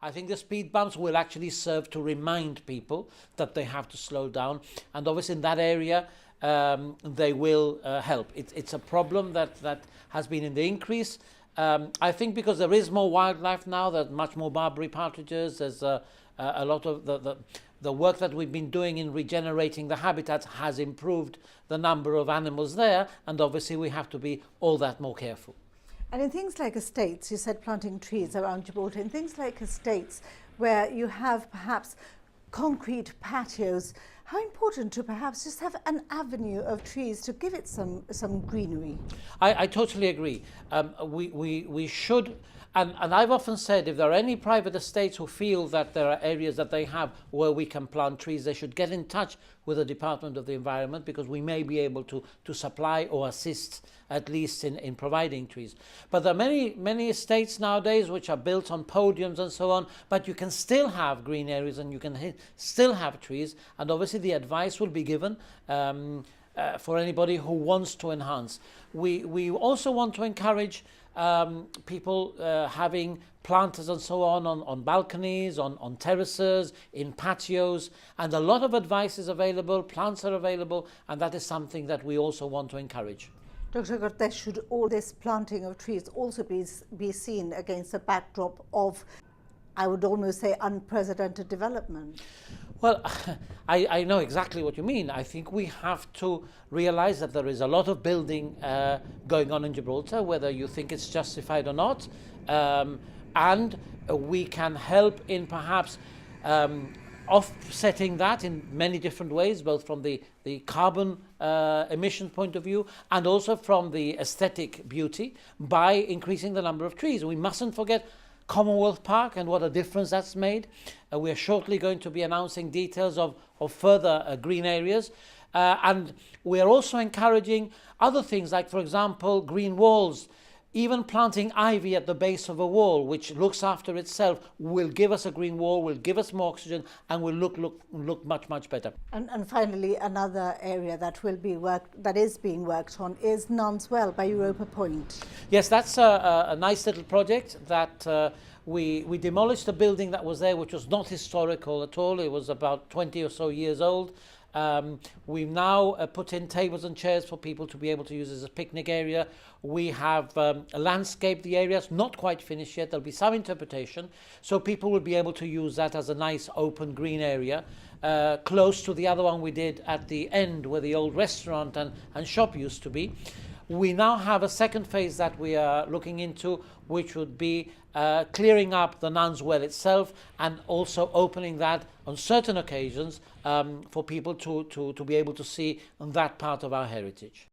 I think the speed bumps will actually serve to remind people that they have to slow down, and obviously in that area they will help. It's a problem that has been in the increase. I think because there is more wildlife now, there's much more Barbary partridges, there's a lot of the work that we've been doing in regenerating the habitats has improved the number of animals there, and obviously we have to be all that more careful. And in things like estates, you said planting trees around Gibraltar, in things like estates where you have perhaps concrete patios, how important to perhaps just have an avenue of trees to give it some greenery? I totally agree. We should, and I've often said, if there are any private estates who feel that there are areas that they have where we can plant trees, they should get in touch with the Department of the Environment, because we may be able to supply or assist at least in providing trees. But there are many estates nowadays which are built on podiums and so on, but you can still have green areas and you can still have trees, and obviously the advice will be given for anybody who wants to enhance. We also want to encourage people having planters and so on balconies, on terraces, in patios, and a lot of advice is available, plants are available, and that is something that we also want to encourage. Dr. Cortes, should all this planting of trees also be seen against a backdrop of, I would almost say, unprecedented development? Well, I know exactly what you mean. I think we have to realize that there is a lot of building going on in Gibraltar, whether you think it's justified or not, and we can help in perhaps offsetting that in many different ways, both from the carbon emission point of view and also from the aesthetic beauty, by increasing the number of trees. We mustn't forget Commonwealth Park and what a difference that's made. We are shortly going to be announcing details of further green areas, and we are also encouraging other things, like, for example, green walls. Even planting ivy at the base of a wall, which looks after itself, will give us a green wall, will give us more oxygen, and will look much better. And finally, another area that is being worked on is Nuns Well by Europa Point. Yes, that's a nice little project that we demolished a building that was there, which was not historical at all. It was about 20 or so years old. We've now put in tables and chairs for people to be able to use as a picnic area. We have landscaped the areas, not quite finished yet. There'll be some interpretation, so people will be able to use that as a nice open green area, close to the other one we did at the end where the old restaurant and shop used to be. We now have a second phase that we are looking into, which would be clearing up the Nuns Well itself, and also opening that on certain occasions for people to be able to see that part of our heritage.